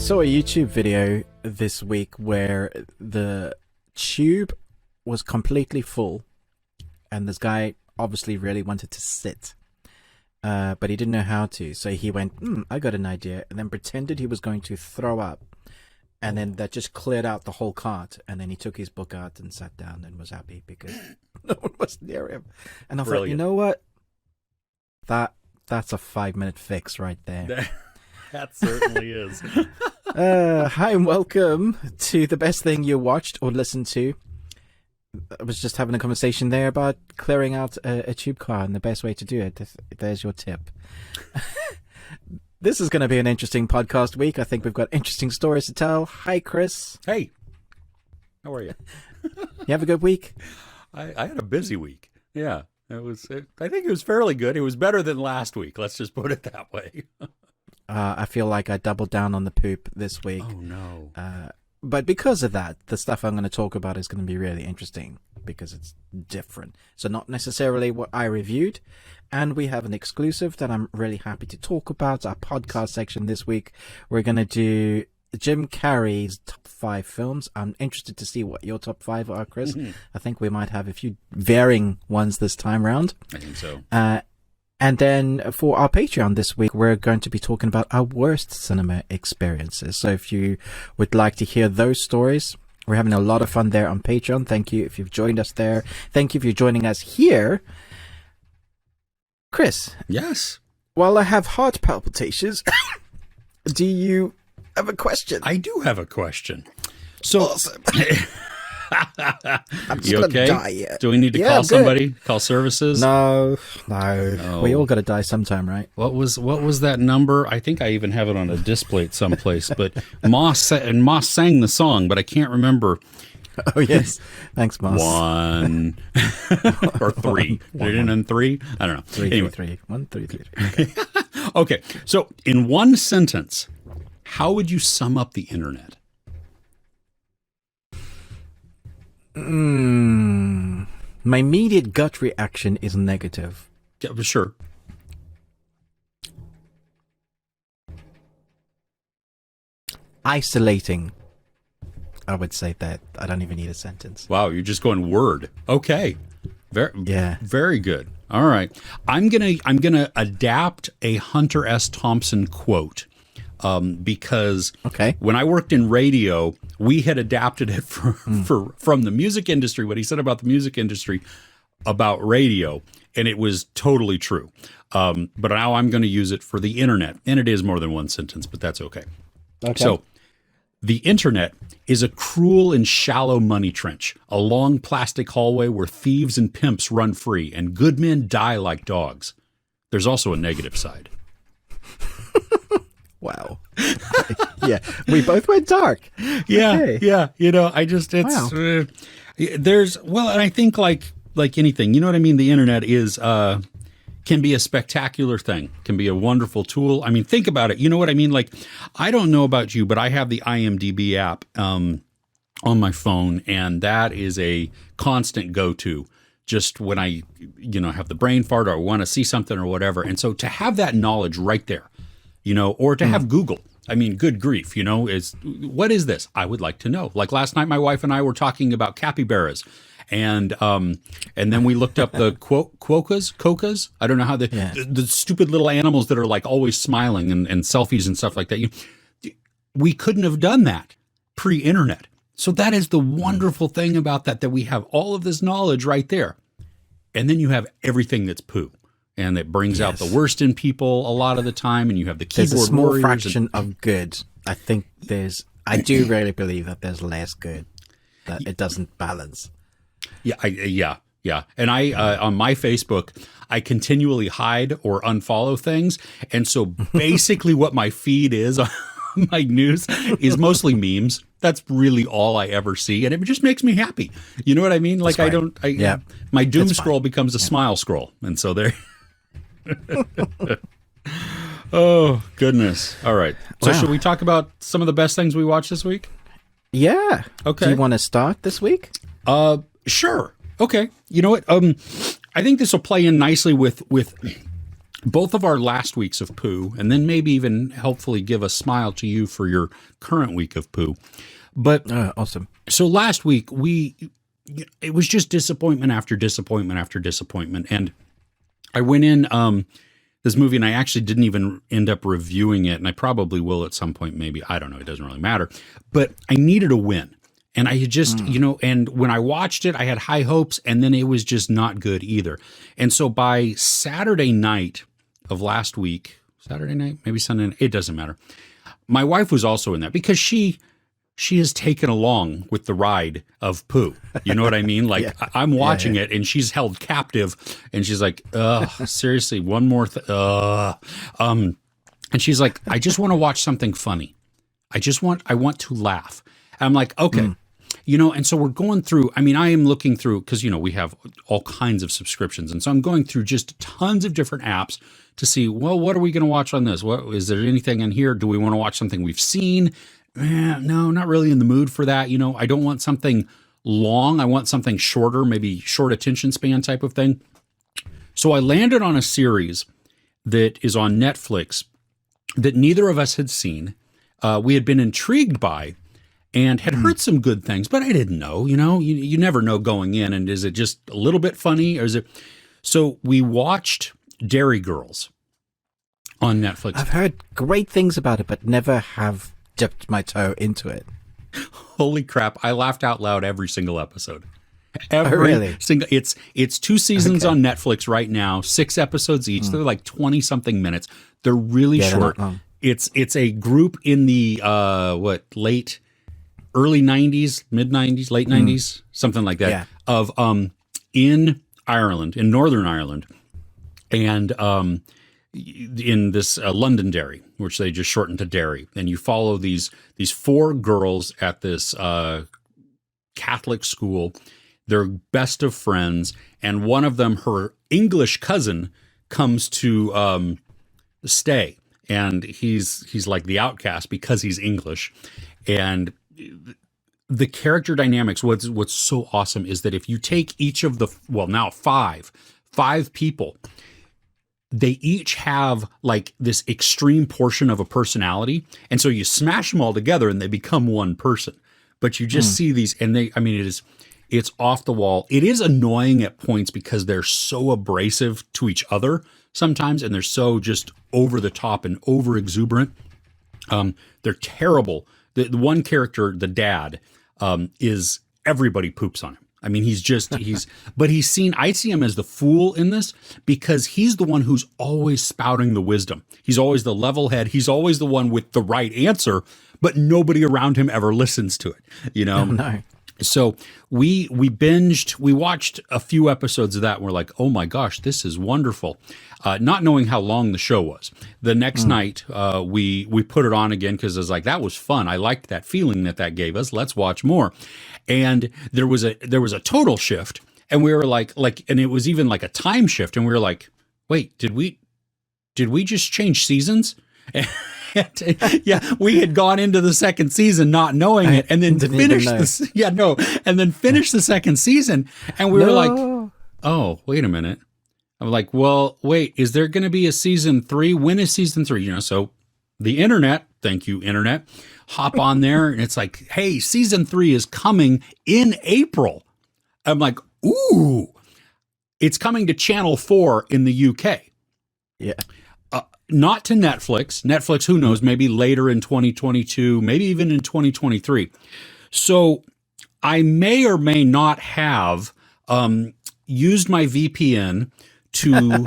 saw a YouTube video this week where the tube was completely full and this guy obviously really wanted to sit, but he didn't know how to. So he went, I got an idea, and then pretended he was going to throw up. And then that just cleared out the whole cart. And then he took his book out and sat down and was happy because no one was near him. And I thought, you know what? That's a 5-minute fix right there. That certainly is. Hi and welcome to the best thing you watched or listened to. I was just having a conversation there about clearing out a tube car and the best way to do it. There's your tip. This is going to be an interesting podcast week. I think we've got interesting stories to tell. Hi, Chris. Hey. How are you? You have a good week? I had a busy week. Yeah. I think it was fairly good. It was better than last week. Let's just put it that way. I feel like I doubled down on the poop this week. Oh, no. But because of that, the stuff I'm going to talk about is going to be really interesting because it's different. So not necessarily what I reviewed. And we have an exclusive that I'm really happy to talk about. Our podcast section this week, we're going to do Jim Carrey's top 5 films. I'm interested to see what your top 5 are, Chris. Mm-hmm. I think we might have a few varying ones this time around. I think so. And then for our Patreon this week, we're going to be talking about our worst cinema experiences. So if you would like to hear those stories, we're having a lot of fun there on Patreon. Thank you if you've joined us there. Thank you if you're joining us here. Chris. Yes. While I have heart palpitations, do you have a question? I do have a question. So, awesome. I'm just you gonna okay? Die yet. Do we need to call somebody? Call services? No. We all got to die sometime, right? What was that number? I think I even have it on a display at some place. But Moss sang the song, but I can't remember. Oh yes, thanks, Moss. 1 or 3. Did it end 3? I don't know. 3, anyway. 3. 1, 3, 3. Okay, so in one sentence, how would you sum up the internet? My immediate gut reaction is negative. Yeah, sure. Isolating. I would say that. I don't even need a sentence. Wow, you're just going word. Okay. Very good. All right. I'm gonna adapt a Hunter S. Thompson quote. Because when I worked in radio, we had adapted it from the music industry, what he said about the music industry, about radio, and it was totally true. But now I'm going to use it for the internet, and it is more than one sentence, but that's okay. So the internet is a cruel and shallow money trench, a long plastic hallway where thieves and pimps run free, and good men die like dogs. There's also a negative side. Wow. Yeah, we both went dark. Yeah, okay. Yeah. You know, and I think like anything, you know what I mean? The internet is, can be a spectacular thing, can be a wonderful tool. I mean, think about it. You know what I mean? Like, I don't know about you, but I have the IMDb app on my phone, and that is a constant go-to. Just when I, have the brain fart or want to see something or whatever. And so to have that knowledge right there, or to have Google. I mean, good grief, what is this? I would like to know. Like last night, my wife and I were talking about capybaras, and then we looked up the quokkas. I don't know how the stupid little animals that are like always smiling and selfies and stuff like that. We couldn't have done that pre-internet. So that is the wonderful thing about that we have all of this knowledge right there, and then you have everything that's poo. And it brings out the worst in people a lot of the time, and you have the keyboard warriors. There's a small warriors fraction of good. I think I do really believe that there's less good, that it doesn't balance. Yeah. And I, on my Facebook, I continually hide or unfollow things. And so basically what my feed is, my news, is mostly memes. That's really all I ever see. And it just makes me happy. You know what I mean? Like my doom scroll becomes a smile scroll. And so there. Oh, goodness. All right. So should we talk about some of the best things we watched this week? Yeah. Okay. Do you want to start this week? Sure. Okay. You know what? I think this will play in nicely with both of our last weeks of poo, and then maybe even helpfully give a smile to you for your current week of poo. But awesome. So last week it was just disappointment after disappointment after disappointment. And I went in this movie and I actually didn't even end up reviewing it. And I probably will at some point, maybe. I don't know. It doesn't really matter. But I needed a win. And I had just, and when I watched it, I had high hopes, and then it was just not good either. And so by Saturday night of last week, Saturday night, maybe Sunday night, it doesn't matter. My wife was also in that because she is taken along with the ride of poo. You know what I mean? Like I'm watching it and she's held captive and she's like, seriously, one more and she's like, I just want to watch something funny. I want to laugh. And I'm like, okay. And so we're going through, I am looking through, because, we have all kinds of subscriptions. And so I'm going through just tons of different apps to see, well, what are we going to watch on this? Is there anything in here? Do we want to watch something we've seen? No, not really in the mood for that. I don't want something long. I want something shorter, maybe short attention span type of thing. So I landed on a series that is on Netflix that neither of us had seen. We had been intrigued by and had heard some good things, but I didn't know, you never know going in. And is it just a little bit funny or is it? So we watched Derry Girls on Netflix. I've heard great things about it, but never have dipped my toe into it. Holy crap. I laughed out loud every single episode. Really? Single. It's 2 seasons on Netflix right now, 6 episodes each. They're like 20 something minutes. They're really short. It's a group in the, early 90s, mid 90s, late 90s, something like that, of in Ireland, in Northern Ireland, and in this Londonderry, which they just shortened to Derry. And you follow these 4 girls at this Catholic school. They're best of friends, and one of them, her English cousin, comes to stay, and he's like the outcast because he's English. And the character dynamics, what's so awesome is that if you take each of the, now five people, they each have like this extreme portion of a personality. And so you smash them all together and they become one person. But you just see these, and it's off the wall. It is annoying at points because they're so abrasive to each other sometimes, and they're so just over the top and over exuberant. They're terrible. The one character, the dad, is everybody poops on him. But I see him as the fool in this because he's the one who's always spouting the wisdom. He's always the level head. He's always the one with the right answer, but nobody around him ever listens to it, Oh, no. So we watched a few episodes of that and we're like, oh my gosh, this is wonderful. Not knowing how long the show was. The next night, we put it on again because I was like, that was fun. I liked that feeling that gave us. Let's watch more. And there was a total shift, and we were like, and it was even like a time shift, and we were like, wait, did we just change seasons? We had gone into the second season not knowing it, and then finished the second season, and we were like, oh, wait a minute. I'm like, well, wait, is there going to be a season 3? When is season 3? So the internet, thank you, internet, hop on there, and it's like, hey, season 3 is coming in April. I'm like, ooh, it's coming to Channel 4 in the UK. Yeah. Not to Netflix. Netflix, who knows, maybe later in 2022, maybe even in 2023. So I may or may not have used my VPN to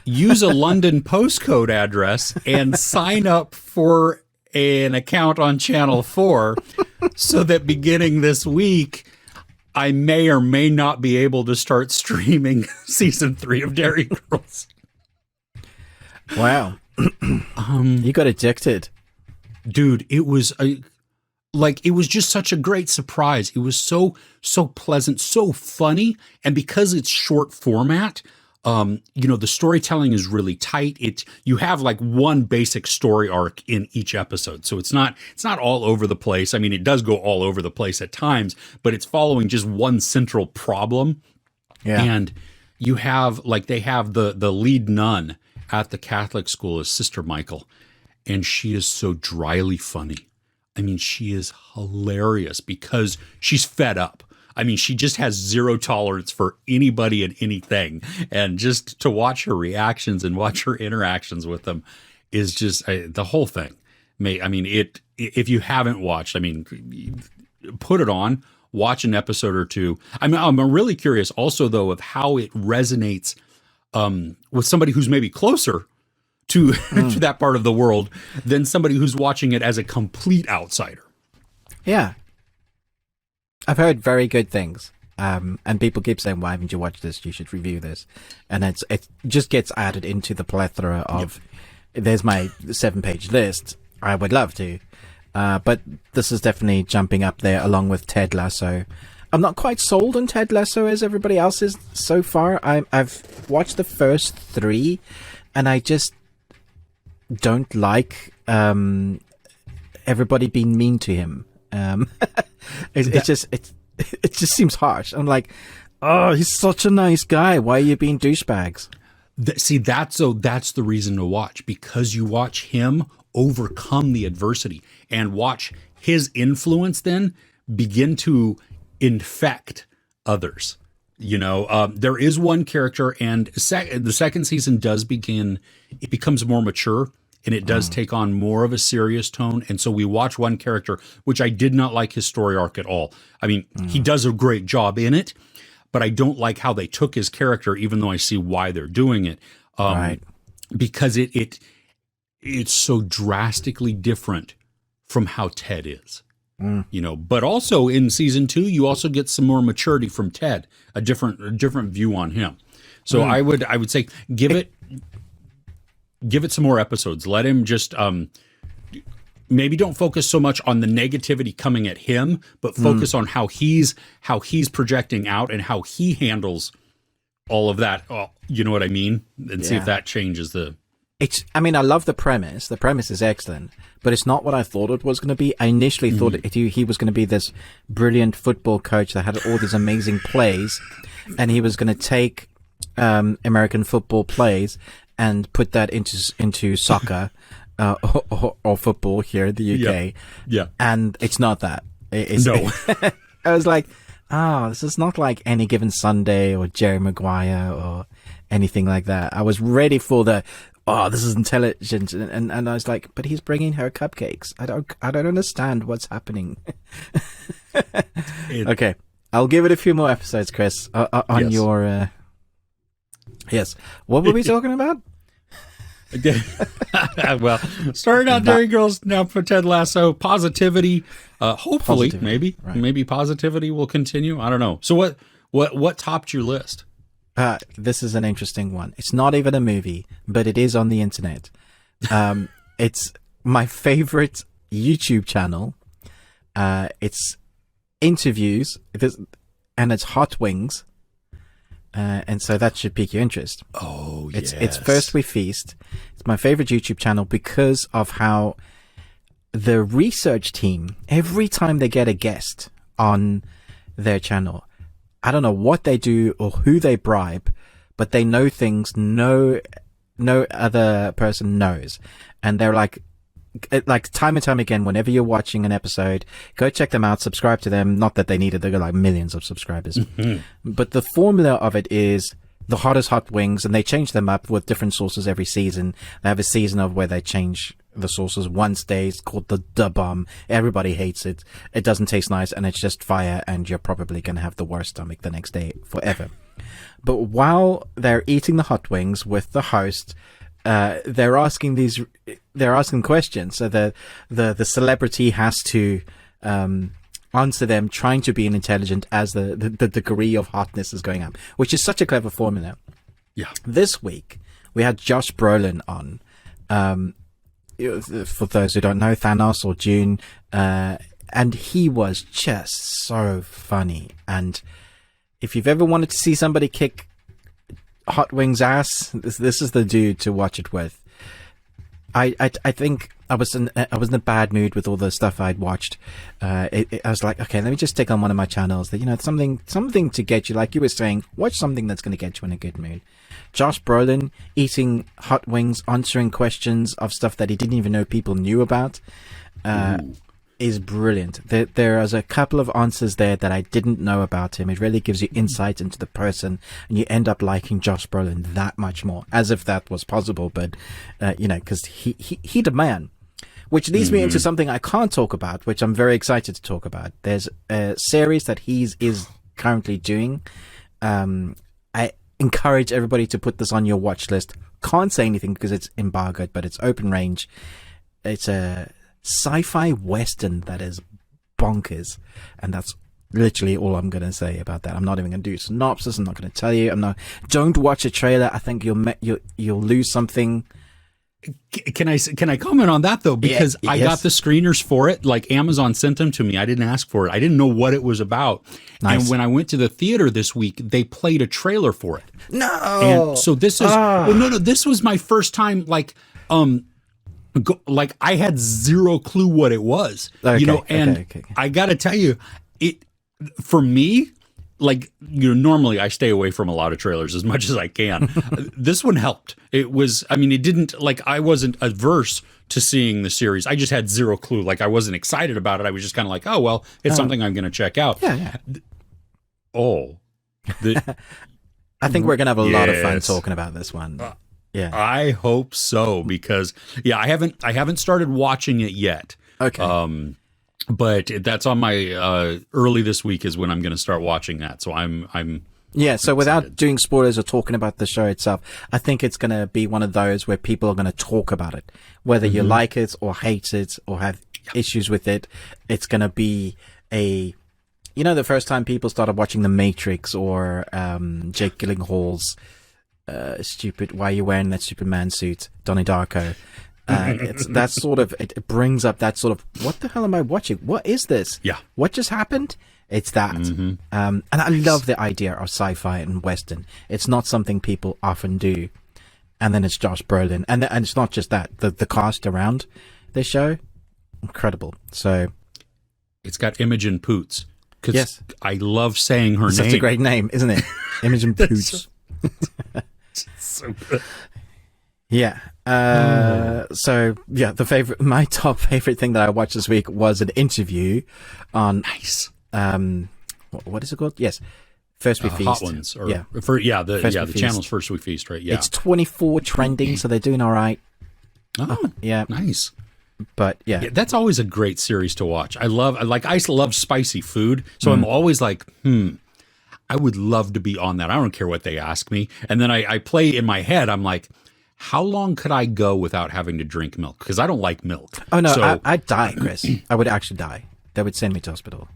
use a London postcode address and sign up for an account on Channel 4 so that beginning this week, I may or may not be able to start streaming season 3 of Derry Girls. Wow. You got addicted. Dude, it was it was just such a great surprise. It was so pleasant, so funny. And because it's short format, the storytelling is really tight. You have like one basic story arc in each episode. So it's not all over the place. I mean, it does go all over the place at times, but it's following just one central problem. Yeah. And you have they have the lead nun, at the Catholic school is Sister Michael, and she is so dryly funny. I mean, she is hilarious because she's fed up. I mean, she just has zero tolerance for anybody and anything. And just to watch her reactions and watch her interactions with them is just the whole thing. If you haven't watched, put it on, watch an episode or two. I'm really curious also, though, of how it resonates with somebody who's maybe closer to, to that part of the world than somebody who's watching it as a complete outsider. Yeah. I've heard very good things. And people keep saying, why haven't you watched this? You should review this. And it just gets added into the plethora of, there's my 7-page list. I would love to. But this is definitely jumping up there along with Ted Lasso. I'm not quite sold on Ted Lasso as everybody else is so far. I've watched the first 3 and I just don't like everybody being mean to him. It just seems harsh. I'm like, oh, he's such a nice guy. Why are you being douchebags? That's the reason to watch, because you watch him overcome the adversity and watch his influence then begin to infect others. There is one character, and the second season it becomes more mature, and it does take on more of a serious tone. And so we watch one character, which I did not like his story arc at all. I mean, he does a great job in it, but I don't like how they took his character, even though I see why they're doing it. Right. Because it's so drastically different from how Ted is. But also in season 2, you also get some more maturity from Ted, a different view on him. So I would say give it some more episodes. Let him just maybe don't focus so much on the negativity coming at him, but focus on how he's projecting out and how he handles all of that. Oh, you know what I mean? And see if that changes the. I love the premise. The premise is excellent, but it's not what I thought it was going to be. I initially thought he was going to be this brilliant football coach that had all these amazing plays, and he was going to take American football plays and put that into soccer or football here in the UK. Yeah. And it's not that. No. I was like, this is not like Any Given Sunday or Jerry Maguire or anything like that. I was ready for this is intelligent. And I was like, but he's bringing her cupcakes. I don't understand what's happening. Okay. I'll give it a few more episodes, Chris, on your... Yes. What were we talking about? Well, started out Derry Girls, now for Ted Lasso. Positivity. Hopefully, maybe positivity will continue. I don't know. So what topped your list? This is an interesting one. It's not even a movie, but it is on the internet. It's my favorite YouTube channel. It's interviews, and it's hot wings. And so that should pique your interest. Oh, yes. It's First We Feast. It's my favorite YouTube channel because of how the research team, every time they get a guest on their channel, I don't know what they do or who they bribe, but they know things no other person knows. And they're like time and time again, whenever you're watching an episode, go check them out, subscribe to them. Not that they need it. They've got like millions of subscribers. But the formula of it is the hottest hot wings, and they change them up with different sauces every season. They have a season of where they change the sauces. One day it's called the bomb. Everybody hates it. It doesn't taste nice, and it's just fire, and you're probably going to have the worst stomach the next day forever. But while they're eating the hot wings with the host, they're asking questions. So the celebrity has to answer them, trying to be intelligent as the degree of hotness is going up, which is such a clever formula. Yeah. This week we had Josh Brolin on. For those who don't know, Thanos or Dune, and he was just so funny. And if you've ever wanted to see somebody kick Hot Wings ass, this is the dude to watch it with. I think I was in a bad mood with all the stuff I'd watched. I was like, okay, let me just stick on one of my channels that, you know, something to get you, like you were saying, watch something that's going to get you in a good mood. Josh Brolin eating hot wings, answering questions of stuff that he didn't even know people knew about, is brilliant. There is a couple of answers there that I didn't know about him. It really gives you insight into the person, and you end up liking Josh Brolin that much more, as if that was possible. But you know, because he the man. Which leads me into something I can't talk about, which I'm very excited to talk about. There's a series that is currently doing. I encourage everybody to put this on your watch list. Can't say anything because it's embargoed, but it's open range. It's a sci-fi western that is bonkers, and that's literally all I'm going to say about that. I'm not even going to do a synopsis. I'm not going to tell you. Don't watch a trailer. I think you'll lose something. Can I comment on that though? Because I got the screeners for it. Like Amazon sent them to me. I didn't ask for it. I didn't know what it was about. Nice. And when I went to the theater this week, they played a trailer for it. No. And so this is no. This was my first time. Like I had zero clue what it was. Okay, you know, and okay. I got to tell you, it for me. Like, you know, normally I stay away from a lot of trailers as much as I can. This one helped. It was, I mean, it didn't, like, I wasn't averse to seeing the series. I just had zero clue. Like, I wasn't excited about it. I was just kind of like, oh, well, it's something I'm going to check out. Yeah. I think we're going to have a lot of fun talking about this one. Yeah. I hope so, because, I haven't started watching it yet. Okay. But that's on my early this week is when I'm going to start watching that. So I'm so excited. Without doing spoilers or talking about the show itself, I think it's going to be one of those where people are going to talk about it, whether you like it or hate it or have issues with it. It's going to be the first time people started watching The Matrix or Jake Gyllenhaal's stupid, why are you wearing that Superman suit, Donnie Darko. It's that sort of, it brings up that sort of, what the hell am I watching? What is this? Yeah. What just happened? It's that. And I love the idea of sci-fi and Western. It's not something people often do. And then it's Josh Brolin. And it's not just that. The cast around this show, incredible. So. It's got Imogen Poots. Yes. I love saying her name. Such a great name, isn't it? Imogen Poots. So good. Yeah. My top favorite thing that I watched this week was an interview on what is it called? Yes. First We Feast. Hot Ones. The channel's First We Feast, right? Yeah. It's 24 trending, so they're doing all right. Oh, yeah. Nice. But yeah, that's always a great series to watch. I love spicy food, so I'm always like, I would love to be on that. I don't care what they ask me. And then I play in my head, I'm like, how long could I go without having to drink milk? Because I don't like milk. Oh, no, I'd die, Chris. I would actually die. They would send me to hospital.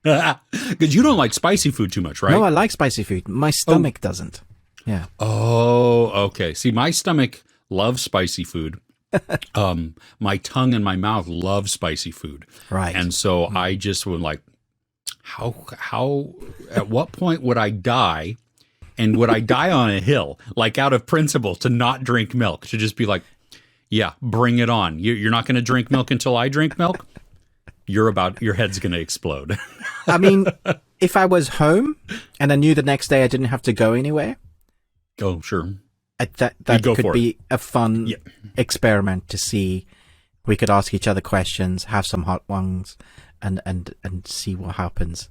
Because you don't like spicy food too much, right? No, I like spicy food. My stomach doesn't. Yeah. Oh, okay. See, my stomach loves spicy food. My tongue and my mouth love spicy food. Right. And so I just would like, how, at what point would I die? And would I die on a hill, like out of principle, to not drink milk? To just be like, yeah, bring it on. You're not going to drink milk until I drink milk? Your head's going to explode. I mean, if I was home and I knew the next day I didn't have to go anywhere. Oh, sure. That could be a fun experiment to see. We could ask each other questions, have some hot ones, and see what happens.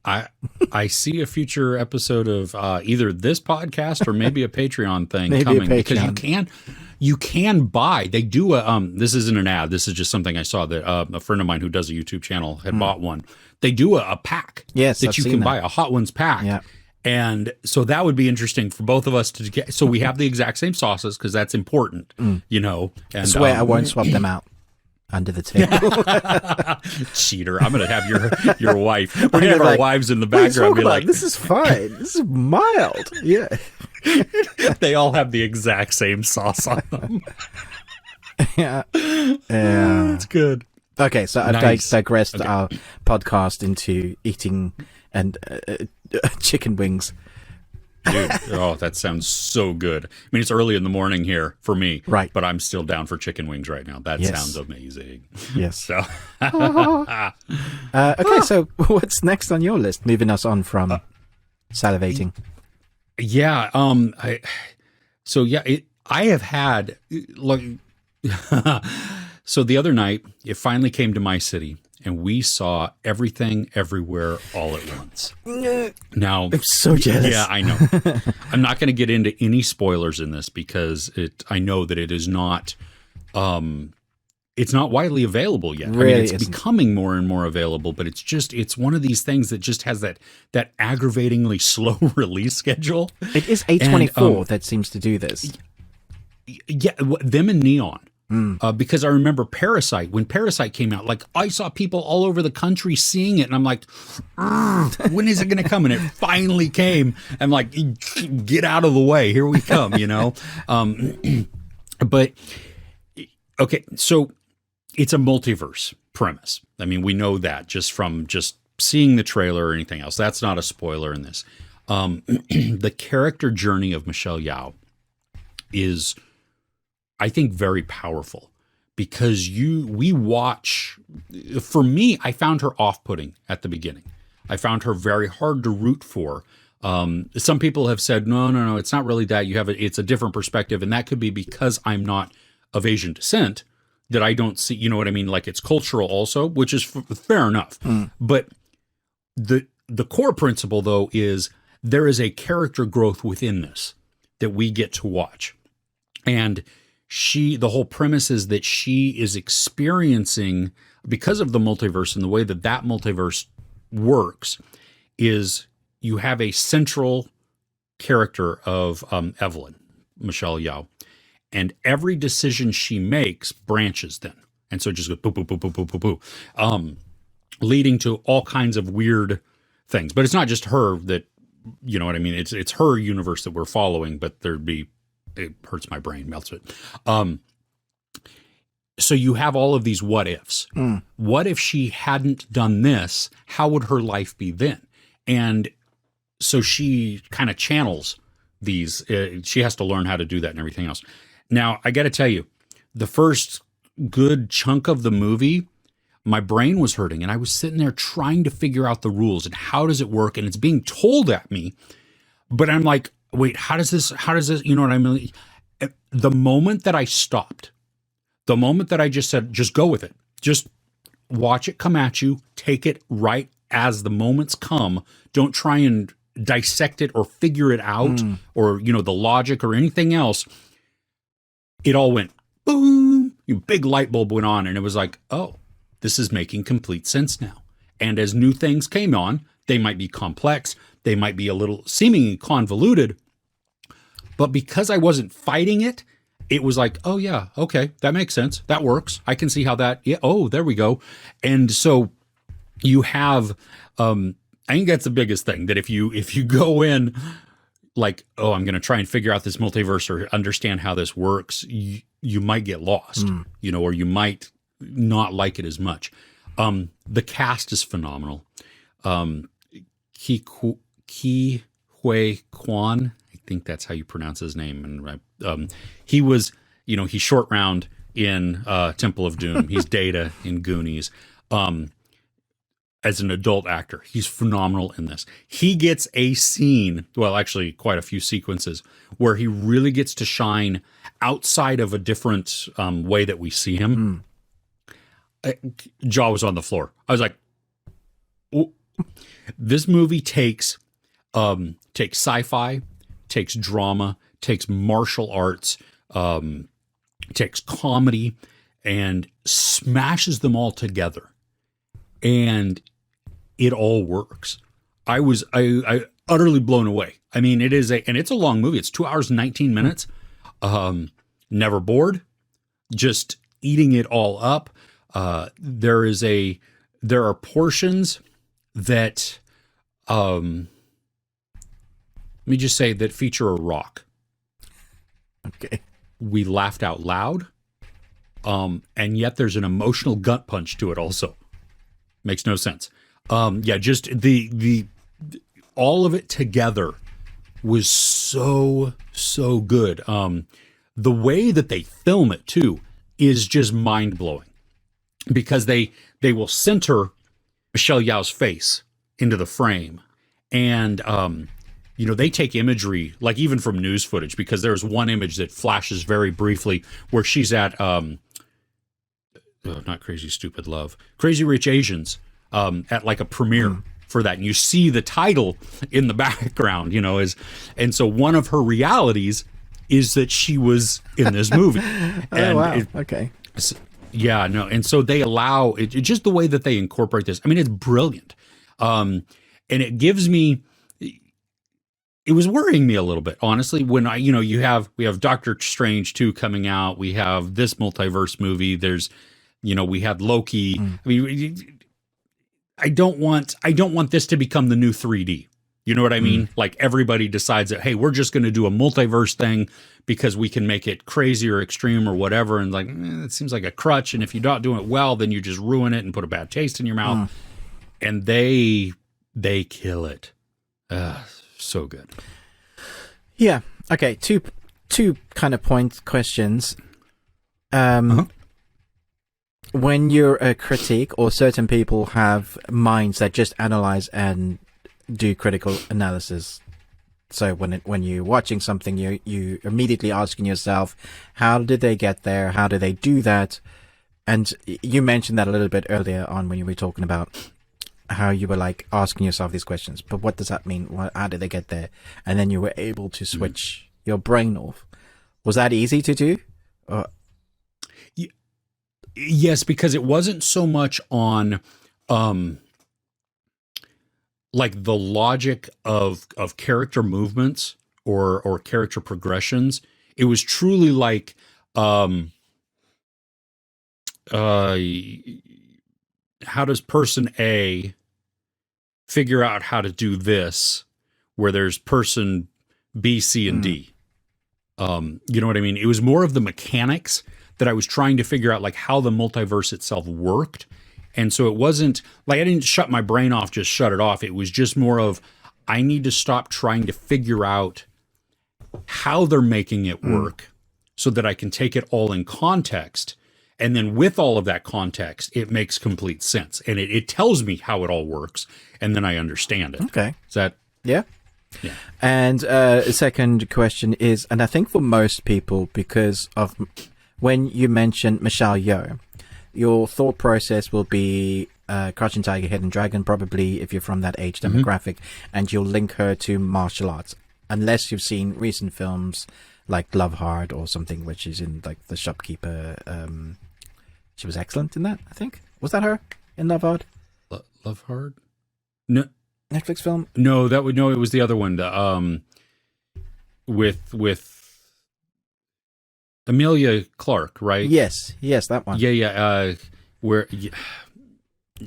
I see a future episode of either this podcast or maybe a Patreon thing coming, because you can buy. They do this isn't an ad. This is just something I saw that a friend of mine who does a YouTube channel had bought one. They do a pack that you can buy, a Hot Ones pack. Yeah. And so that would be interesting for both of us to get. So we have the exact same sauces because that's important, you know. And, I swear I won't swap them out. Under the table. Cheater. I'm going to have your wife. We're going to have our wives in the background be like, this is fine. This is mild. Yeah. They all have the exact same sauce on them. Yeah. It's good. Okay, so I've digressed our podcast into eating and chicken wings. Dude, oh, that sounds so good. I mean, it's early in the morning here for me, Right. but I'm still down for chicken wings right now. That Yes. sounds amazing. Yes. So, Okay, so what's next on your list? Moving us on from salivating. yeah, I have had like, so the other night it finally came to my city, and we saw Everything Everywhere All at Once. Now, I'm so jealous. yeah, I know. I'm not going to get into any spoilers in this because I know that it is not, it's not widely available yet. Really I mean, it's isn't. becoming more and more available, but it's one of these things that just has that aggravatingly slow release schedule. It is A24 that seems to do this. Yeah, them and Neon. Because I remember Parasite, when Parasite came out, like I saw people all over the country seeing it, and I'm like, when is it going to come? And it finally came. I'm like, get out of the way. Here we come, you know? But, okay, so it's a multiverse premise. I mean, we know that just from just seeing the trailer or anything else. That's not a spoiler in this. The character journey of Michelle Yeoh is, I think, very powerful because we watch, for me, I found her off-putting at the beginning. I found her very hard to root for. Some people have said, no, it's not really that. It's a different perspective. And that could be because I'm not of Asian descent, that I don't see, you know what I mean? Like it's cultural also, which is fair enough. But the core principle though is there is a character growth within this that we get to watch. And the whole premise is that she is experiencing, because of the multiverse and the way that multiverse works, is you have a central character of Evelyn, Michelle Yeoh, and every decision she makes branches then. And so it just goes boo, boo, boo, boo, boo, boo, boo, leading to all kinds of weird things. But it's not just her that, you know what I mean? It's her universe that we're following, but it hurts my brain, melts it. So you have all of these what ifs. What if she hadn't done this? How would her life be then? And so she kind of channels these. She has to learn how to do that and everything else. Now, I got to tell you, the first good chunk of the movie, my brain was hurting, and I was sitting there trying to figure out the rules and how does it work? And it's being told at me, but I'm like, wait, how does this, you know what I mean? The moment that I stopped, the moment that I just said, just go with it, just watch it come at you, take it right as the moments come. Don't try and dissect it or figure it out or, you know, the logic or anything else. It all went boom, big light bulb went on, and it was like, oh, this is making complete sense now. And as new things came on, they might be complex, they might be a little seemingly convoluted, but because I wasn't fighting it, it was like, oh yeah, okay, that makes sense. That works. I can see how that, yeah, oh, there we go. And so you have, I think that's the biggest thing, that if you go in like, oh, I'm going to try and figure out this multiverse or understand how this works, you might get lost, you know, or you might not like it as much. The cast is phenomenal. Ki Hui Kwan, I think that's how you pronounce his name. And he was, you know, he's Short Round in Temple of Doom. He's Data in Goonies. As an adult actor, he's phenomenal in this. He gets a scene, well, actually quite a few sequences, where he really gets to shine outside of a different way that we see him. Jaw was on the floor. I was like, oh. This movie takes sci-fi, takes drama, takes martial arts, takes comedy, and smashes them all together. And it all works. I utterly blown away. I mean, it's a long movie. It's 2 hours and 19 minutes. Never bored, just eating it all up. There are portions that, let me just say, that feature a rock. Okay. We laughed out loud. And yet there's an emotional gut punch to it also. Makes no sense. Yeah, just the all of it together was so good. The way that they film it too is just mind blowing, because they will center Michelle Yeoh's face into the frame, and they take imagery like even from news footage, because there's one image that flashes very briefly where she's at not Crazy Stupid Love, Crazy Rich Asians, at like a premiere for that, and you see the title in the background, and so one of her realities is that she was in this movie. Oh, wow. Okay. Yeah, no, and so they allow it, just the way that they incorporate this. I mean, it's brilliant, and it gives me. It was worrying me a little bit, honestly, when we have Doctor Strange 2 coming out, we have this multiverse movie. There's, we had Loki. I mean, I don't want this to become the new 3D. You know what I mean? Like everybody decides that, hey, we're just going to do a multiverse thing because we can make it crazy or extreme or whatever. And like, it seems like a crutch. And if you're not doing it well, then you just ruin it and put a bad taste in your mouth. And they kill it. So good. Yeah. Okay. Two kind of questions. When you're a critic, or certain people have minds that just analyze and do critical analysis. So when you're watching something, you immediately asking yourself, how did they get there? How do they do that? And you mentioned that a little bit earlier on when you were talking about how you were like asking yourself these questions. But what does that mean? How did they get there? And then you were able to switch your brain off. Was that easy to do? Yes, because it wasn't so much on like the logic of character movements or character progressions. It was truly like how does person A figure out how to do this where there's person B, C, and D? You know what I mean? It was more of the mechanics that I was trying to figure out, like how the multiverse itself worked. And so it wasn't like I didn't shut my brain off, just shut it off. It was just more of, I need to stop trying to figure out how they're making it work so that I can take it all in context. And then with all of that context, it makes complete sense. And it tells me how it all works. And then I understand it. Okay. Is that? Yeah. Yeah. And a second question is, and I think for most people, because of when you mention Michelle Yeoh, your thought process will be Crouching Tiger, Hidden Dragon, probably if you're from that age demographic, and you'll link her to martial arts, unless you've seen recent films like Love Hard or something, which is in like The Shopkeeper. She was excellent in that, I think. Was that her in Love Hard? Love Hard? No. Netflix film? No, it was the other one. The with Emilia Clarke, right? Yes, that one. Yeah.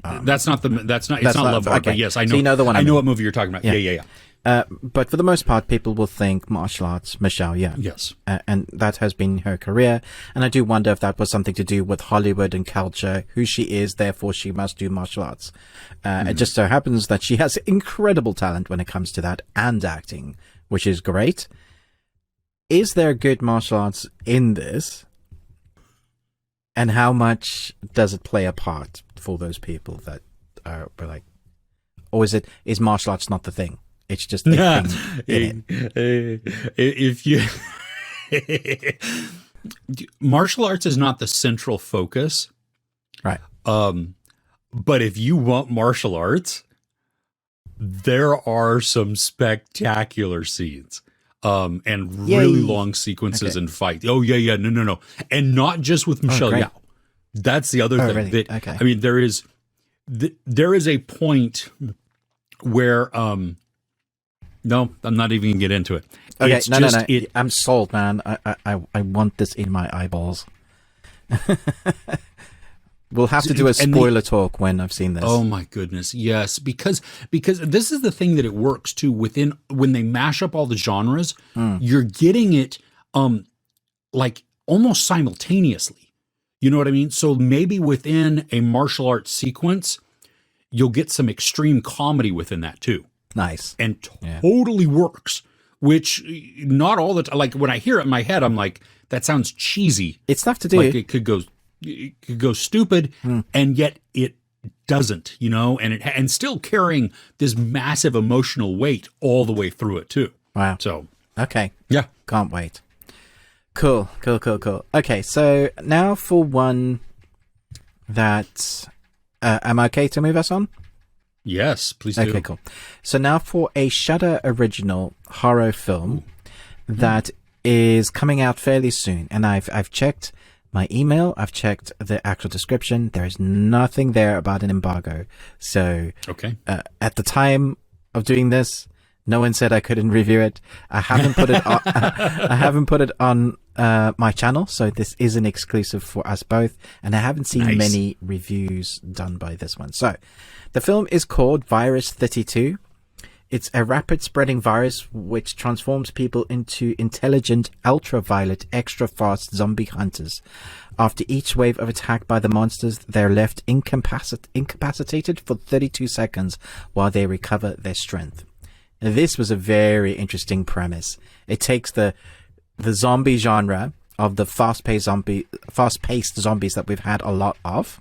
That's not Love Hard, okay. But yes, I know. So you know the one. I know what movie you're talking about. Yeah. But for the most part, people will think martial arts, Michelle Yeoh. Yes. And that has been her career. And I do wonder if that was something to do with Hollywood and culture, who she is, therefore she must do martial arts. It just so happens that she has incredible talent when it comes to that and acting, which is great. Is there good martial arts in this? And how much does it play a part for those people that are like, or is martial arts not the thing? It's just the thing in it. If you martial arts is not the central focus, right? But if you want martial arts, there are some spectacular scenes. And really long sequences and fight. Oh yeah, no, and not just with Michelle Yeoh. That's the other thing. Really? That, okay. I mean, there is a point where no, I'm not even gonna get into it. Okay, it's no. I'm sold, man. I want this in my eyeballs. We'll have to do a spoiler talk when I've seen this. Oh my goodness, yes, because this is the thing that it works too. Within when they mash up all the genres, you're getting it like almost simultaneously. You know what I mean? So maybe within a martial arts sequence, you'll get some extreme comedy within that too. Nice. And totally works which not all the time. Like when I hear it in my head, I'm like, that sounds cheesy. It's tough to do. Like it could go stupid, and yet it doesn't, and still carrying this massive emotional weight all the way through it too. Wow. So okay. Yeah. Can't wait. Cool. Okay, so now for one that am I okay to move us on? Yes, please do. Okay, cool. So now for a Shudder original horror film that is coming out fairly soon, and I've checked my email, I've checked the actual description. There is nothing there about an embargo. So okay, at the time of doing this, no one said I couldn't review it. I haven't put it on, I haven't put it on my channel, so this is an exclusive for us both, and I haven't seen many reviews done by this one. So the film is called Virus 32. It's a rapid spreading virus which transforms people into intelligent, ultraviolet, extra fast zombie hunters. After each wave of attack by the monsters, they're left incapacitated for 32 seconds while they recover their strength. Now, this was a very interesting premise. It takes the zombie genre of the fast-paced zombies that we've had a lot of,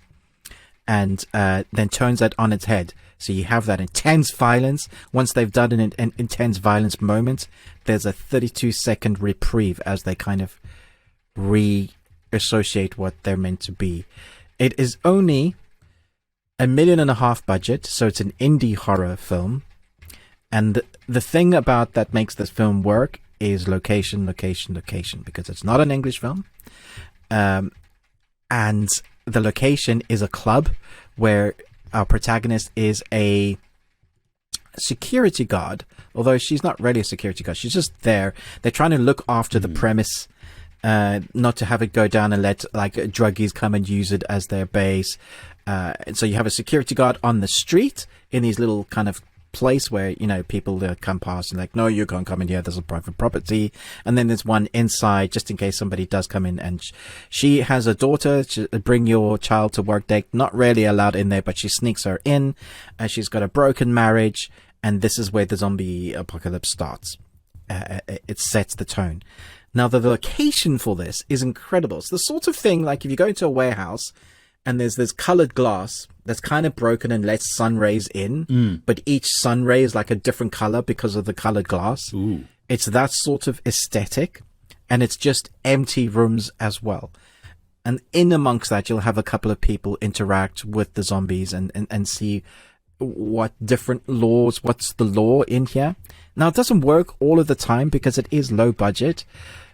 and then turns that on its head. So you have that intense violence. Once they've done an intense violence moment, there's a 32-second reprieve as they kind of reassociate what they're meant to be. It is only $1.5 million budget, so it's an indie horror film. And the thing about that makes this film work is location, because it's not an English film. And the location is a club where our protagonist is a security guard, although she's not really a security guard. She's just there. They're trying to look after the premise, not to have it go down and let like druggies come and use it as their base. And so you have a security guard on the street in these little kind of place where, people come past and like, no, you can't come in here, there's a private property. And then there's one inside just in case somebody does come in, and she has a daughter. Bring your child to work date, not really allowed in there, but she sneaks her in. She's got a broken marriage, and this is where the zombie apocalypse starts. It sets the tone. Now the location for this is incredible. It's the sort of thing like if you go into a warehouse and there's this colored glass that's kind of broken and lets sun rays in, but each sun ray is like a different color because of the colored glass. Ooh. It's that sort of aesthetic, and it's just empty rooms as well. And in amongst that, you'll have a couple of people interact with the zombies and see what different laws, what's the law in here. Now, it doesn't work all of the time because it is low budget,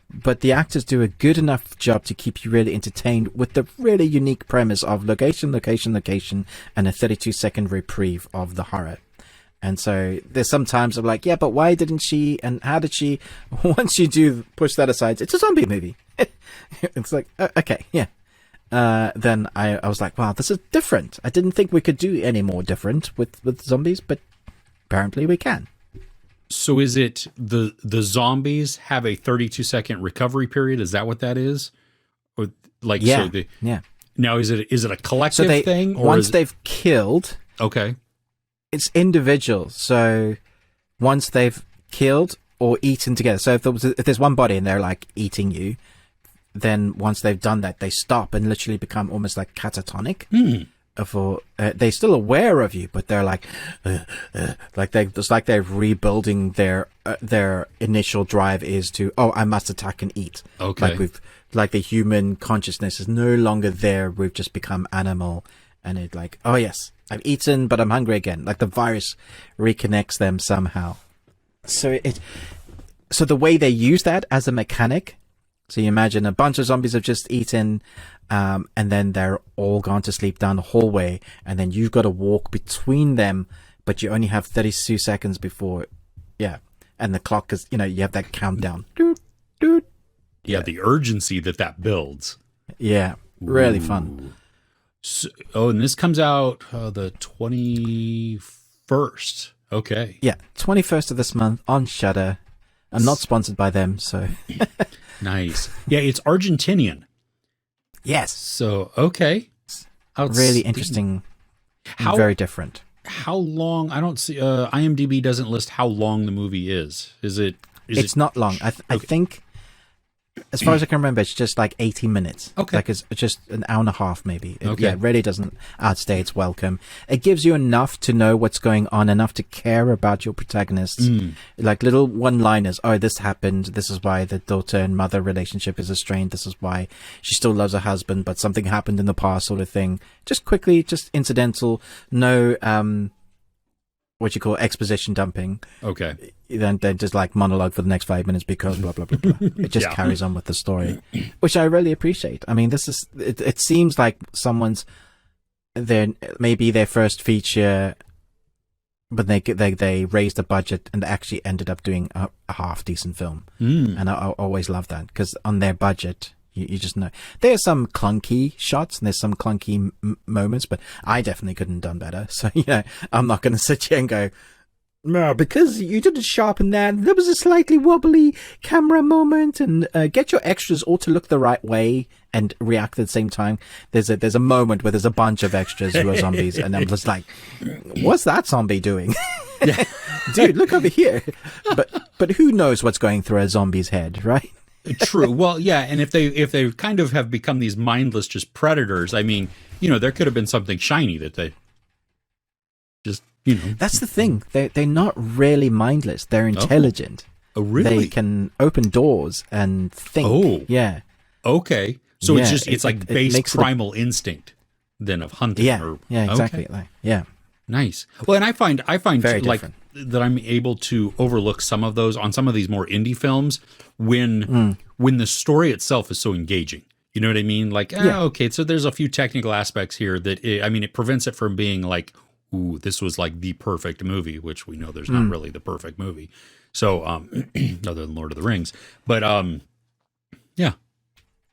but the actors do a good enough job to keep you really entertained with the really unique premise of location, and a 32-second reprieve of the horror. And so there's sometimes I'm like, yeah, but why didn't she, and how did she, once you do push that aside, it's a zombie movie. It's like, okay, yeah. Then I was like, wow, this is different. I didn't think we could do any more different with zombies, but apparently we can. So is it the zombies have a 32-second recovery period? Is that what that is? Or like, yeah, so yeah. Now is it a collective thing? Or once they've killed, okay, it's individual. So once they've killed or eaten together. So if there's one body and they're like eating you, then once they've done that, they stop and literally become almost like catatonic. They're still aware of you, but they're like it's like they're rebuilding their initial drive is to, I must attack and eat. Okay, like the human consciousness is no longer there. We've just become animal, and it's like, oh yes, I've eaten, but I'm hungry again. Like the virus reconnects them somehow. So the way they use that as a mechanic. So you imagine a bunch of zombies have just eaten, and then they're all gone to sleep down the hallway, and then you've got to walk between them, but you only have 32 seconds before, and the clock is, you have that countdown. Doot, doot. Yeah, the urgency that builds. Yeah, really fun. So, and this comes out the 21st. Okay. Yeah, 21st of this month on Shudder. I'm not sponsored by them, so... Nice. Yeah, it's Argentinian. Yes. So, okay. Really interesting. Very different. How long? I don't see. IMDb doesn't list how long the movie is. Is it It's not long. I think, as far as I can remember, it's just like 80 minutes. Okay. Like it's just an hour and a half, maybe. Okay. Yeah, it really doesn't outstay its welcome. It gives you enough to know what's going on, enough to care about your protagonists. Like little one-liners. Oh, this happened. This is why the daughter and mother relationship is strained. This is why she still loves her husband, but something happened in the past, sort of thing. Just quickly, just incidental. No, what you call exposition dumping. Okay. Then just like monologue for the next 5 minutes because blah blah blah blah. It just carries on with the story, which I really appreciate. I mean, this is it seems like someone's maybe their first feature, but they raised the budget and actually ended up doing a half decent film. And I always love that because on their budget. You just know there's some clunky shots and there's some clunky moments, but I definitely couldn't have done better. So, I'm not going to sit here and go, no, because you didn't sharpen that. There was a slightly wobbly camera moment, and get your extras all to look the right way and react at the same time. There's a moment where there's a bunch of extras who are zombies, and I'm just like, what's that zombie doing? Dude, look over here. But who knows what's going through a zombie's head, right? True. Well, yeah, and if they kind of have become these mindless just predators, I mean, there could have been something shiny that they just, That's the thing. They're not really mindless. They're intelligent. Oh, really? They can open doors and think. Oh. Yeah. Okay. So it's like base primal instinct then of hunting. Yeah. Yeah, exactly. Okay. Yeah. Nice. Well, and I find Very like different. that I'm able to overlook some of those on some of these more indie films when the story itself is so engaging. You know what I mean? Like, okay, so there's a few technical aspects here that it prevents it from being like, ooh, this was like the perfect movie, which we know there's not really the perfect movie. So, other than Lord of the Rings, but yeah.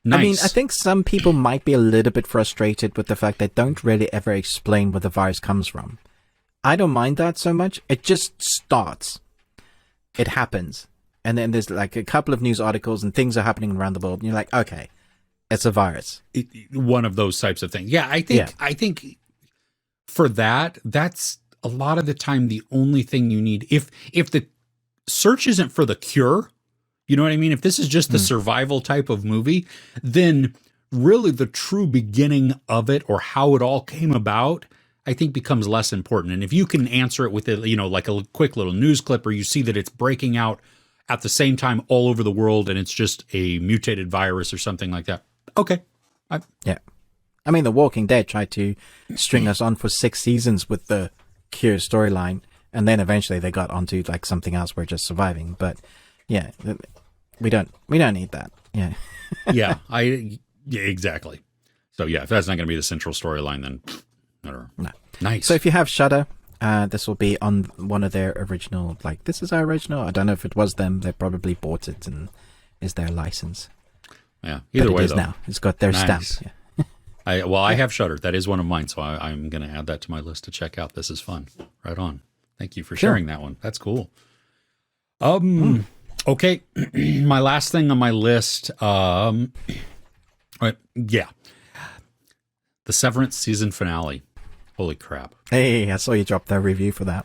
Nice. I mean, I think some people might be a little bit frustrated with the fact they don't really ever explain where the virus comes from. I don't mind that so much. It just starts. It happens. And then there's like a couple of news articles and things are happening around the world. And you're like, okay, it's a virus. One of those types of things. Yeah, I think for that's a lot of the time the only thing you need. If the search isn't for the cure, you know what I mean? If this is just the survival type of movie, then really the true beginning of it or how it all came about, I think becomes less important. And if you can answer it with like a quick little news clip, or you see that it's breaking out at the same time all over the world and it's just a mutated virus or something like that. Okay. Yeah. I mean, The Walking Dead tried to string us on for 6 seasons with the cure storyline. And then eventually they got onto like something else. We're just surviving. But yeah, we don't need that. Yeah. Yeah, exactly. So yeah, if that's not going to be the central storyline, then I don't know. No. Nice. So if you have Shudder, this will be on one of their original, like, this is our original. I don't know if it was them. They probably bought it and is their license. Yeah. Either but way, it is though. now. It's got their stamp. Yeah. I have Shudder. That is one of mine, so I'm going to add that to my list to check out. This is fun. Right on. Thank you for sharing that one. That's cool. Okay, my last thing on my list. The Severance season finale. Holy crap! Hey, I saw you drop that review for that.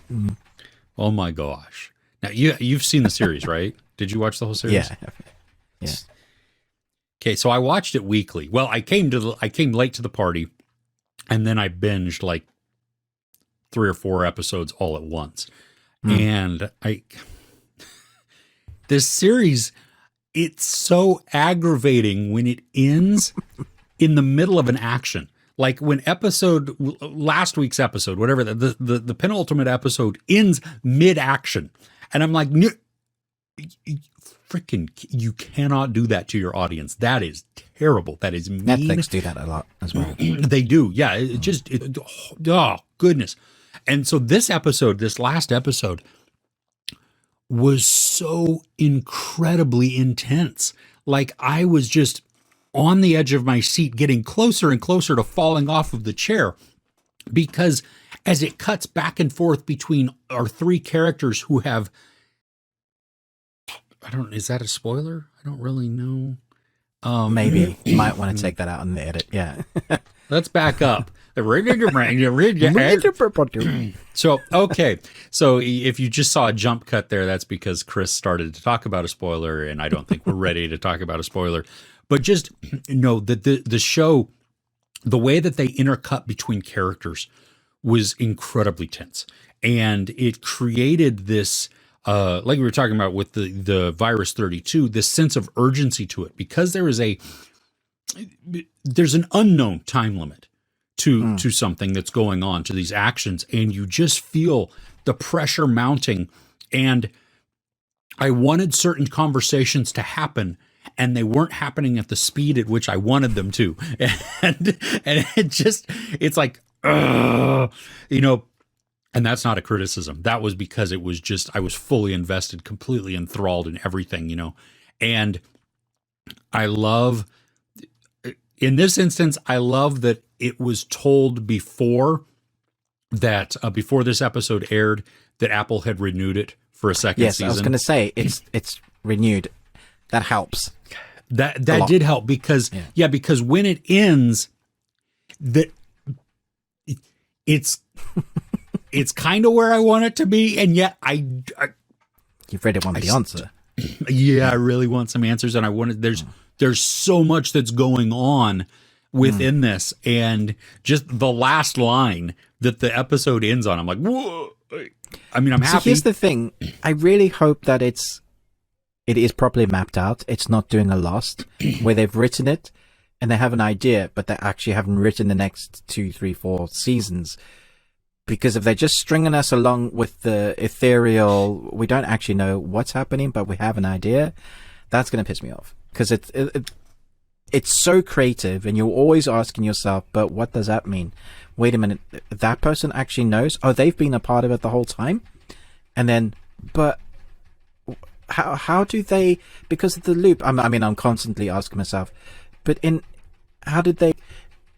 Oh my gosh! Now you've seen the series, right? Did you watch the whole series? Yeah. Okay, so I watched it weekly. Well, I came late to the party, and then I binged like 3 or 4 episodes all at once. And this series, it's so aggravating when it ends in the middle of an action. Like when last week's episode, whatever, the penultimate episode ends mid-action. And I'm like, freaking, you cannot do that to your audience. That is terrible. That is mean. Netflix do that a lot as well. They do. Yeah. Oh, goodness. And so this last episode was so incredibly intense. Like I was just on the edge of my seat, getting closer and closer to falling off of the chair, because as it cuts back and forth between our 3 characters who have, is that a spoiler? I don't really know. Maybe you might want to take that out in the edit. Yeah. let's back up. So, okay. So if you just saw a jump cut there, that's because Chris started to talk about a spoiler, and I don't think we're ready to talk about a spoiler. But just know that the show, the way that they intercut between characters was incredibly tense. And it created this, like we were talking about with the Virus 32, this sense of urgency to it, because there's an unknown time limit to something that's going on, to these actions, and you just feel the pressure mounting. And I wanted certain conversations to happen, and they weren't happening at the speed at which I wanted them to. And it's like, and that's not a criticism. That was because it was just, I was fully invested, completely enthralled in everything, and I love, in this instance, I love that it was told before that, before this episode aired, that Apple had renewed it for a second season. Yes, I was going to say, it's renewed. That helps. That did help because, because when it ends, it's kind of where I want it to be, and yet you really want the answer. Yeah, I really want some answers, and I wanted. There's so much that's going on within this, and just the last line that the episode ends on, I'm like, whoa. I mean, I'm happy. Here's the thing: I really hope that it is properly mapped out. It's not doing a Lost where they've written it and they have an idea, but they actually haven't written the next 2, 3, 4 seasons. Because if they're just stringing us along with the ethereal, we don't actually know what's happening, but we have an idea, that's going to piss me off. Because it's so creative, and you're always asking yourself, but what does that mean? Wait a minute, that person actually knows? Oh, they've been a part of it the whole time? And then, but how do they, because of the loop, I'm constantly asking myself, but how did they...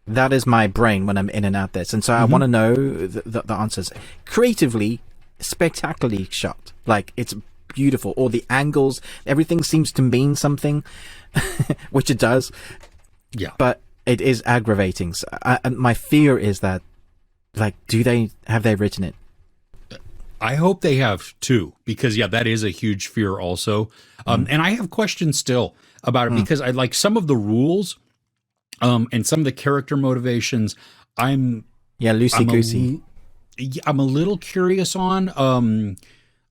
That is my brain when I'm in and out this. And so I want to know the answers. Creatively, spectacularly shot. Like, it's beautiful. All the angles, everything seems to mean something, which it does. Yeah. But it is aggravating. So my fear is that, like, have they written it? I hope they have too, because that is a huge fear also. And I have questions still about it because I like some of the rules. And some of the character motivations, loosey-goosey. I'm a little curious on.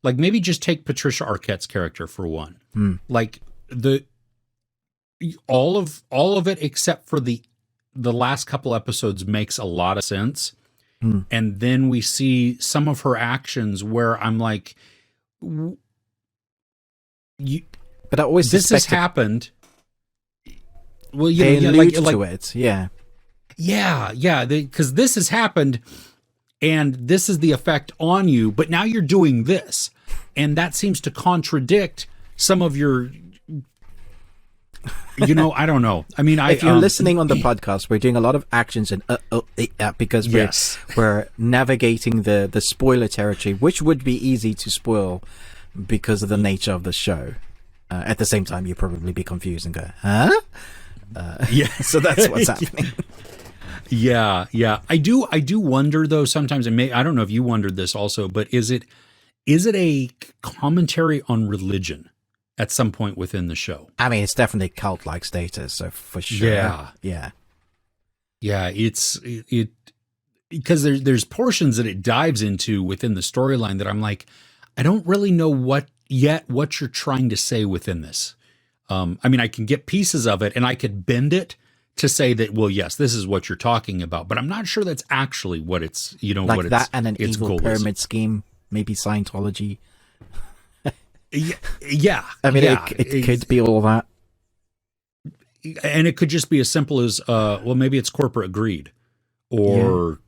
Like, maybe just take Patricia Arquette's character for one. Like, all of it except for the last couple episodes makes a lot of sense. And then we see some of her actions where I'm like, but I always this has happened. Well, they allude to it, because this has happened, and this is the effect on you. But now you're doing this, and that seems to contradict some of your. I don't know. I mean, if you're listening on the podcast, we're doing a lot of actions and because we're navigating the spoiler territory, which would be easy to spoil because of the nature of the show. At the same time, you'll probably be confused and go, huh? So that's what's happening. I do wonder though sometimes, and I don't know if you wondered this also, but is it a commentary on religion at some point within the show? I mean, it's definitely cult-like status, so for sure. Yeah. It's because there's portions that it dives into within the storyline that I'm like, I don't really know what you're trying to say within this. I mean, I can get pieces of it and I could bend it to say that, well, yes, this is what you're talking about, but I'm not sure that's actually what it's, like what that it's, and an its evil pyramid scheme, maybe Scientology. Yeah. I mean, it could be all that. And it could just be as simple as, well, maybe it's corporate greed or,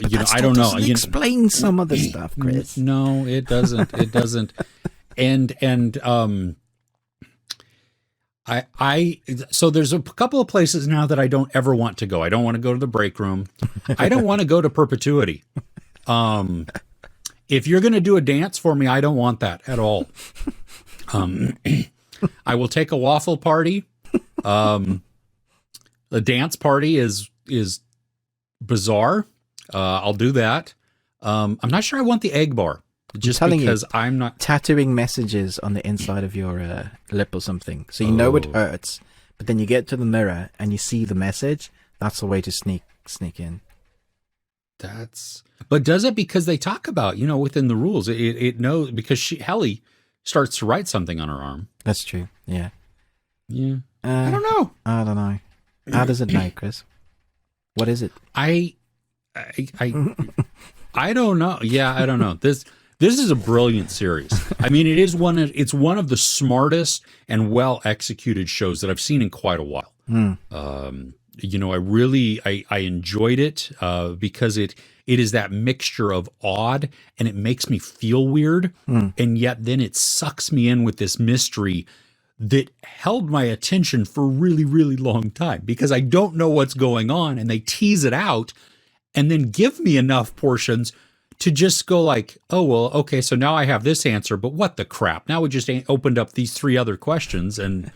I don't know. Explain some of the stuff, Chris. No, it doesn't. It doesn't. So there's a couple of places now that I don't ever want to go. I don't want to go to the break room. I don't want to go to perpetuity. If you're going to do a dance for me, I don't want that at all. I will take a waffle party. The dance party is bizarre. I'll do that. I'm not sure I want the egg bar, just because I'm not tattooing messages on the inside of your lip or something, so you know it hurts, but then you get to the mirror and you see the message. That's the way to sneak in. But does it, because they talk about, within the rules, it knows, because Helly starts to write something on her arm. That's true. Yeah. Yeah. I don't know. How does it know, Chris? What is it? I don't know. Yeah, I don't know. This is a brilliant series. I mean, it's one of the smartest and well executed shows that I've seen in quite a while. I enjoyed it because it is that mixture of odd, and it makes me feel weird, and yet then it sucks me in with this mystery that held my attention for a really, really long time, because I don't know what's going on, and they tease it out and then give me enough portions to just go like, oh, well, okay, so now I have this answer, but what the crap? Now we just opened up these 3 other questions, and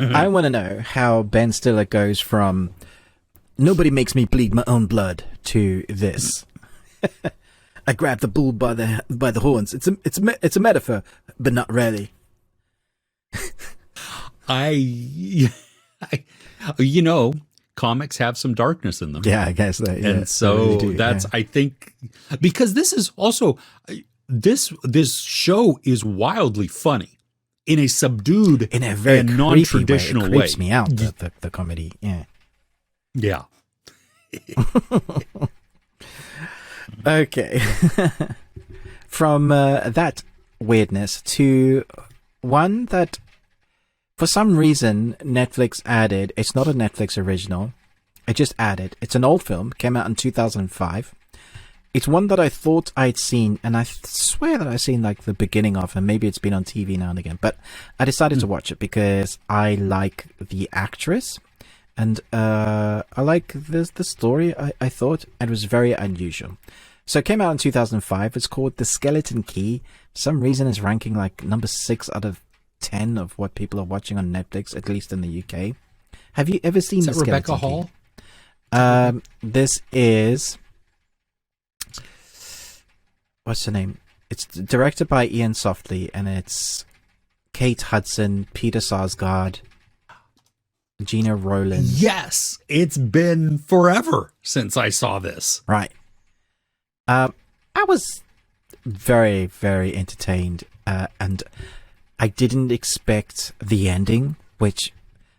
I want to know how Ben Stiller goes from nobody makes me bleed my own blood to this. I grabbed the bull by the horns. It's a metaphor, but not really. Comics have some darkness in them. Yeah, I guess that. Yeah, and so really do, that's, I think, because this is also, this show is wildly funny in a subdued, in a very and non-traditional way. It creeps me out, the comedy. Yeah. Yeah. Okay. From that weirdness to one that, for some reason, Netflix added. It's not a Netflix original. It just added. It's an old film. Came out in 2005. It's one that I thought I'd seen, and I swear that I've seen like the beginning of, and maybe it's been on TV now and again. But I decided to watch it because I like the actress, and I like the story. I thought it was very unusual. So it came out in 2005. It's called The Skeleton Key. For some reason, it's ranking like number 6 out of 10 of what people are watching on Netflix, at least in the UK. Have you ever seen The Skeleton Rebecca Key? Hall? This is, what's her name? It's directed by Ian Softly, and it's Kate Hudson, Peter Sarsgaard, Gina Rowland. Yes, it's been forever since I saw this. Right. I was very, very entertained, and I didn't expect the ending, which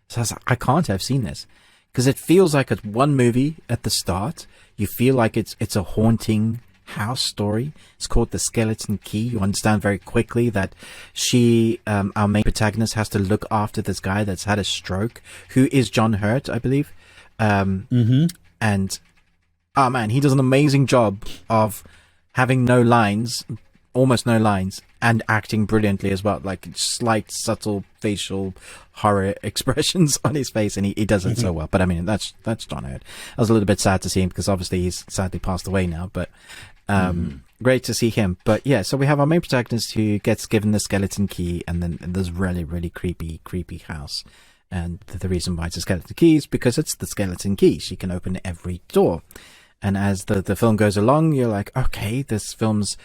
says I can't have seen this, because it feels like it's one movie at the start. You feel like it's a haunting house story. It's called The Skeleton Key. You understand very quickly that she, our main protagonist, has to look after this guy that's had a stroke, who is John Hurt, I believe. And oh man, he does an amazing job of having no lines, almost no lines, and acting brilliantly as well, like slight subtle facial horror expressions on his face, and he does it so well. But I mean, that's John Hurt. I was a little bit sad to see him, because obviously he's sadly passed away now, but great to see him. But yeah, so we have our main protagonist who gets given the skeleton key, and then there's really, really creepy house. And the reason why it's a skeleton key is because it's the skeleton key. She can open every door. And as the film goes along, you're like, okay, this film's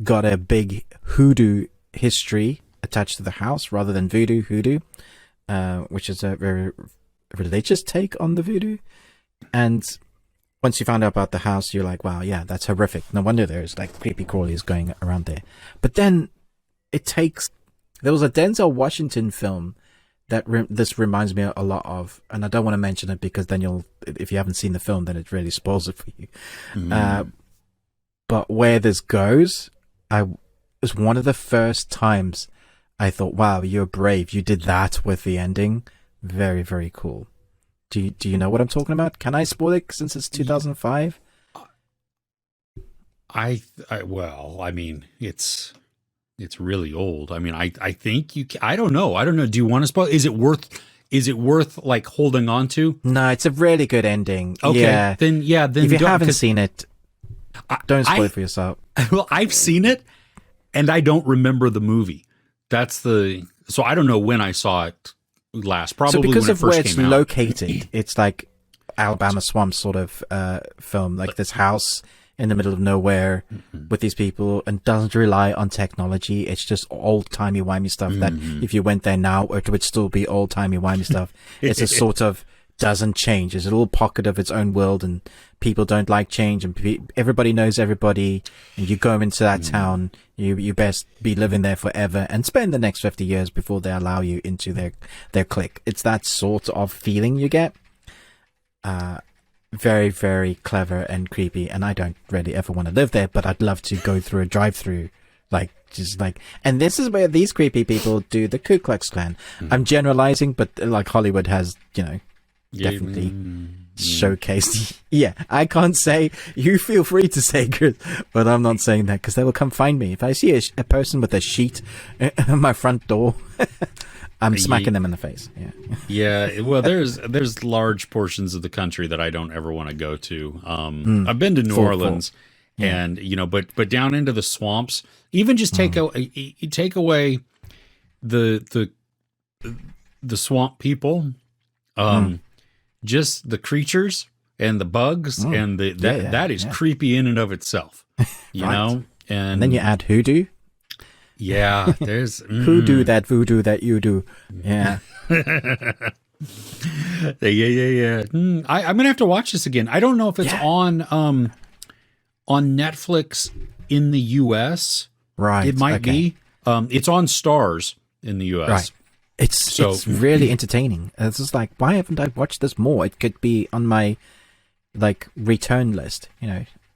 got a big hoodoo history attached to the house rather than voodoo, hoodoo, which is a very religious take on the voodoo. And once you find out about the house, you're like, wow, yeah, that's horrific. No wonder there's like creepy crawlies going around there. But then there was a Denzel Washington film that this reminds me a lot of, and I don't want to mention it because then if you haven't seen the film, then it really spoils it for you. But where this goes, it was one of the first times I thought, wow, you're brave. You did that with the ending. Very, very cool. Do you know what I'm talking about? Can I spoil it since it's 2005? Well, I mean, it's really old. I mean, I think you can, I don't know. Do you want to spoil? Is it worth like holding on to? No, it's a really good ending. Okay. Yeah. Then if you haven't seen it, don't spoil it for yourself. Well, I've seen it and I don't remember the movie. So I don't know when I saw it last. Probably so because when it of where first it's came out. located, it's like Alabama swamp sort of film, like this house in the middle of nowhere with these people, and doesn't rely on technology. It's just old-timey wimey stuff that if you went there now, it would still be old-timey wimey stuff. It's a sort of doesn't change. It's a little pocket of its own world, and people don't like change, and everybody knows everybody, and you go into that town, you best be living there forever and spend the next 50 years before they allow you into their clique. It's that sort of feeling you get. Very, very clever and creepy, and I don't really ever want to live there, but I'd love to go through a drive-through, and this is where these creepy people do the Ku Klux Klan. I'm generalizing, but like Hollywood has, definitely showcased. Yeah, I can't say, you feel free to say, Chris, but I'm not saying that because they will come find me. If I see a person with a sheet at my front door, I'm smacking them in the face. Yeah. Well, there's large portions of the country that I don't ever want to go to. I've been to New Orleans, and but down into the swamps, even just take away the swamp people, just the creatures and the bugs and that is creepy in and of itself. You know, and then you add hoodoo. Yeah, there's hoodoo, that voodoo that you do. Yeah. yeah. I'm gonna have to watch this again. I don't know if it's on Netflix in the US. Right. It might be. It's on Stars in the US. Right. It's really entertaining. It's just like, why haven't I watched this more? It could be on my return list.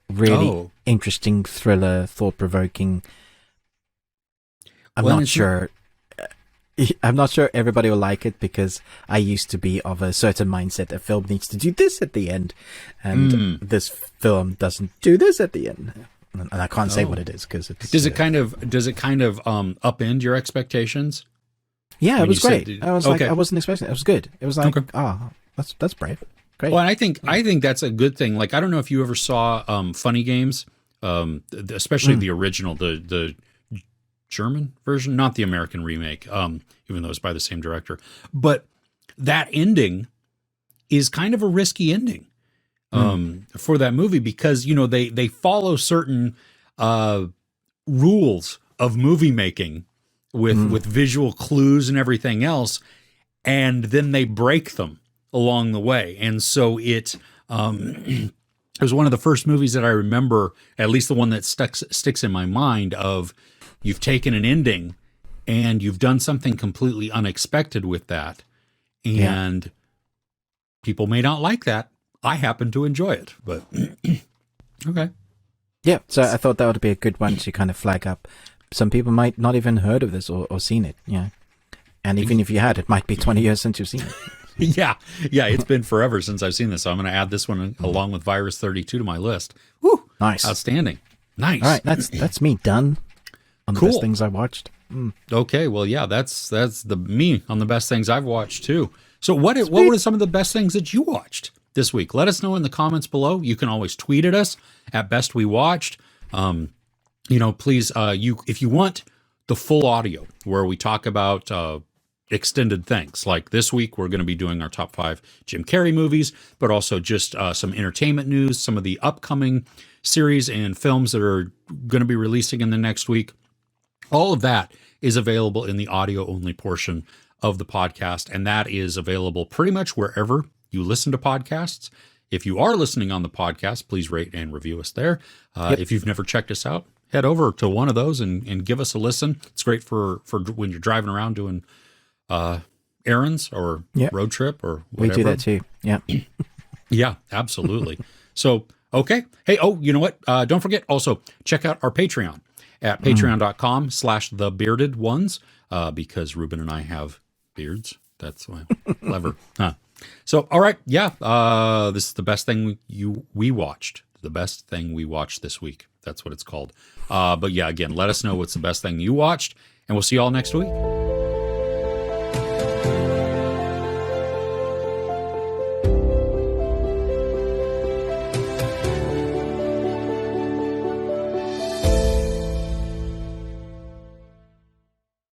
Really interesting thriller, thought provoking. I'm not sure everybody will like it, because I used to be of a certain mindset. A film needs to do this at the end, and this film doesn't do this at the end. And I can't say what it is, because it's. Does it kind of upend your expectations? Yeah, it was great. I was I wasn't expecting it. It was good. It was like, that's brave. Great. Well, and I think that's a good thing. Like, I don't know if you ever saw Funny Games, especially the original, the German version, not the American remake, even though it's by the same director. But that ending is kind of a risky ending for that movie, because they follow certain rules of movie making with visual clues and everything else, and then they break them along the way. And so it was one of the first movies that I remember, at least the one that sticks in my mind, of you've taken an ending and you've done something completely unexpected with that. And people may not like that. I happen to enjoy it, but okay. Yeah, so I thought that would be a good one to kind of flag up. Some people might not even heard of this or seen it. Yeah. And even if you had, it might be 20 years since you've seen it. Yeah, it's been forever since I've seen this. So I'm going to add this one along with Virus 32 to my list. Woo! Nice. Outstanding. Nice. All right, that's me done on the best things I watched. Okay, well, yeah, that's me on the best things I've watched too. So what were some of the best things that you watched this week? Let us know in the comments below. You can always tweet at us at Best We Watched. Please, if you want the full audio where we talk about extended things, like this week we're going to be doing our top 5 Jim Carrey movies, but also just some entertainment news, some of the upcoming series and films that are going to be releasing in the next week. All of that is available in the audio only portion of the podcast, and that is available pretty much wherever you listen to podcasts. If you are listening on the podcast, please rate and review us there. If you've never checked us out, head over to one of those and give us a listen. It's great for when you're driving around doing errands or road trip or whatever. We do that too. Yeah. Yeah, absolutely. So, okay. Hey, you know what? Don't forget also check out our Patreon at patreon.com/thebeardedones, because Ruben and I have beards. That's why. Clever. Huh. So, all right. Yeah. This is the best thing we watched. The best thing we watched this week. That's what it's called. But yeah, again, let us know what's the best thing you watched, and we'll see you all next week.